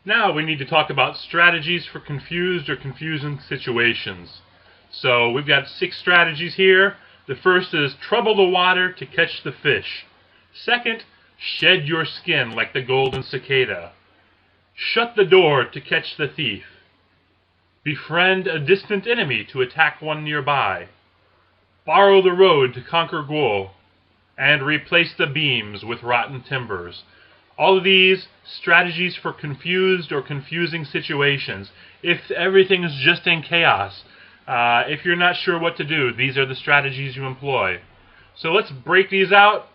Now we need to talk about strategies for confused or confusing situations. So we've got 6 strategies here. The first is trouble the water to catch the fish. Second, shed your skin like the golden cicada. Shut the door to catch the thief. Befriend a distant enemy to attack one nearby. Borrow the road to conquer Gaul. And replace the beams with rotten timbers. All of these strategies for confused or confusing situations. If everything is just in chaos, if you're not sure what to do, these are the strategies you employ. So let's break these out.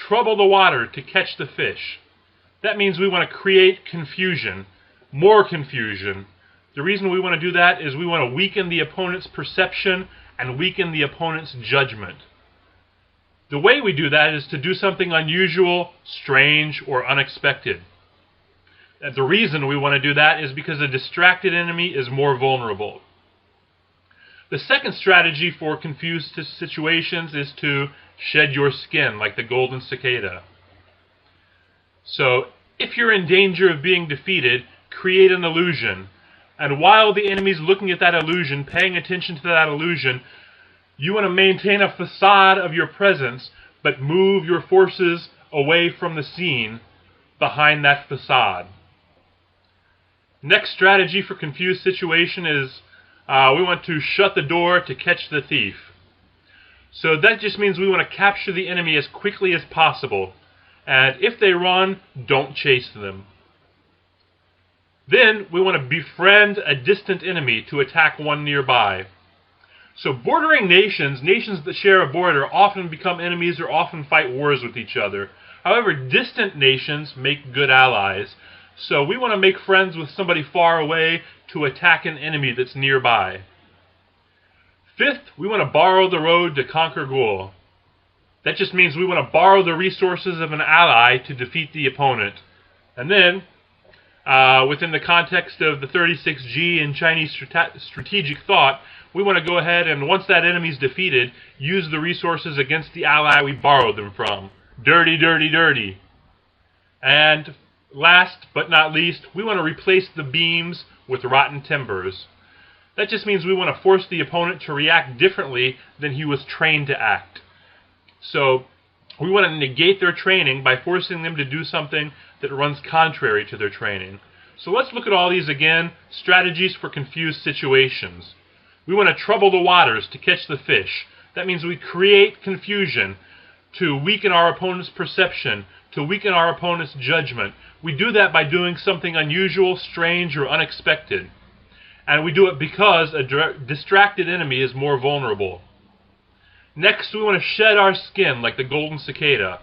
Trouble the water to catch the fish. That means we want to create confusion, more confusion. The reason we want to do that is we want to weaken the opponent's perception and weaken the opponent's judgment. The way we do that is to do something unusual, strange, or unexpected. And the reason we want to do that is because a distracted enemy is more vulnerable. The second strategy for confused situations is to shed your skin like the golden cicada. So, if you're in danger of being defeated, create an illusion. And while the enemy's looking at that illusion, paying attention to that illusion, you want to maintain a facade of your presence, but move your forces away from the scene behind that facade. Next strategy for confused situation is we want to shut the door to catch the thief. So that just means we want to capture the enemy as quickly as possible. And if they run, don't chase them. Then we want to befriend a distant enemy to attack one nearby. So bordering nations that share a border, often become enemies or often fight wars with each other. However, distant nations make good allies. So we want to make friends with somebody far away to attack an enemy that's nearby. Fifth, we want to borrow the road to conquer Gaul. That just means we want to borrow the resources of an ally to defeat the opponent. And then, within the context of the 36G and Chinese strategic thought, we want to go ahead and, once that enemy's defeated, use the resources against the ally we borrowed them from. Dirty, dirty, dirty. And last but not least, we want to replace the beams with rotten timbers. That just means we want to force the opponent to react differently than he was trained to act. So we want to negate their training by forcing them to do something that runs contrary to their training. So let's look at all these again. Strategies for confused situations. We want to trouble the waters to catch the fish. That means we create confusion to weaken our opponent's perception, to weaken our opponent's judgment. We do that by doing something unusual, strange, or unexpected. And we do it because a distracted enemy is more vulnerable. Next, we want to shed our skin like the golden cicada.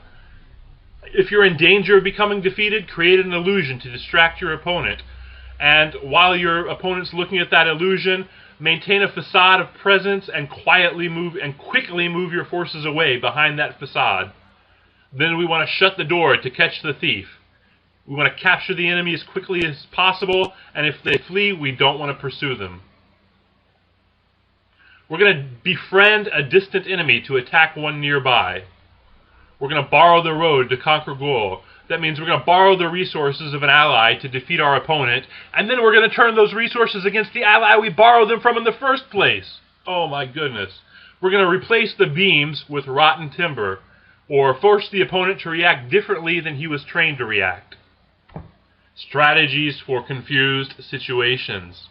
If you're in danger of becoming defeated, create an illusion to distract your opponent. And while your opponent's looking at that illusion, maintain a facade of presence and quickly move your forces away behind that facade. Then we want to shut the door to catch the thief. We want to capture the enemy as quickly as possible, and if they flee, we don't want to pursue them. We're going to befriend a distant enemy to attack one nearby. We're going to borrow the road to conquer Gaul. That means we're going to borrow the resources of an ally to defeat our opponent, and then we're going to turn those resources against the ally we borrowed them from in the first place. Oh my goodness. We're going to replace the beams with rotten timber, or force the opponent to react differently than he was trained to react. Strategies for confused situations.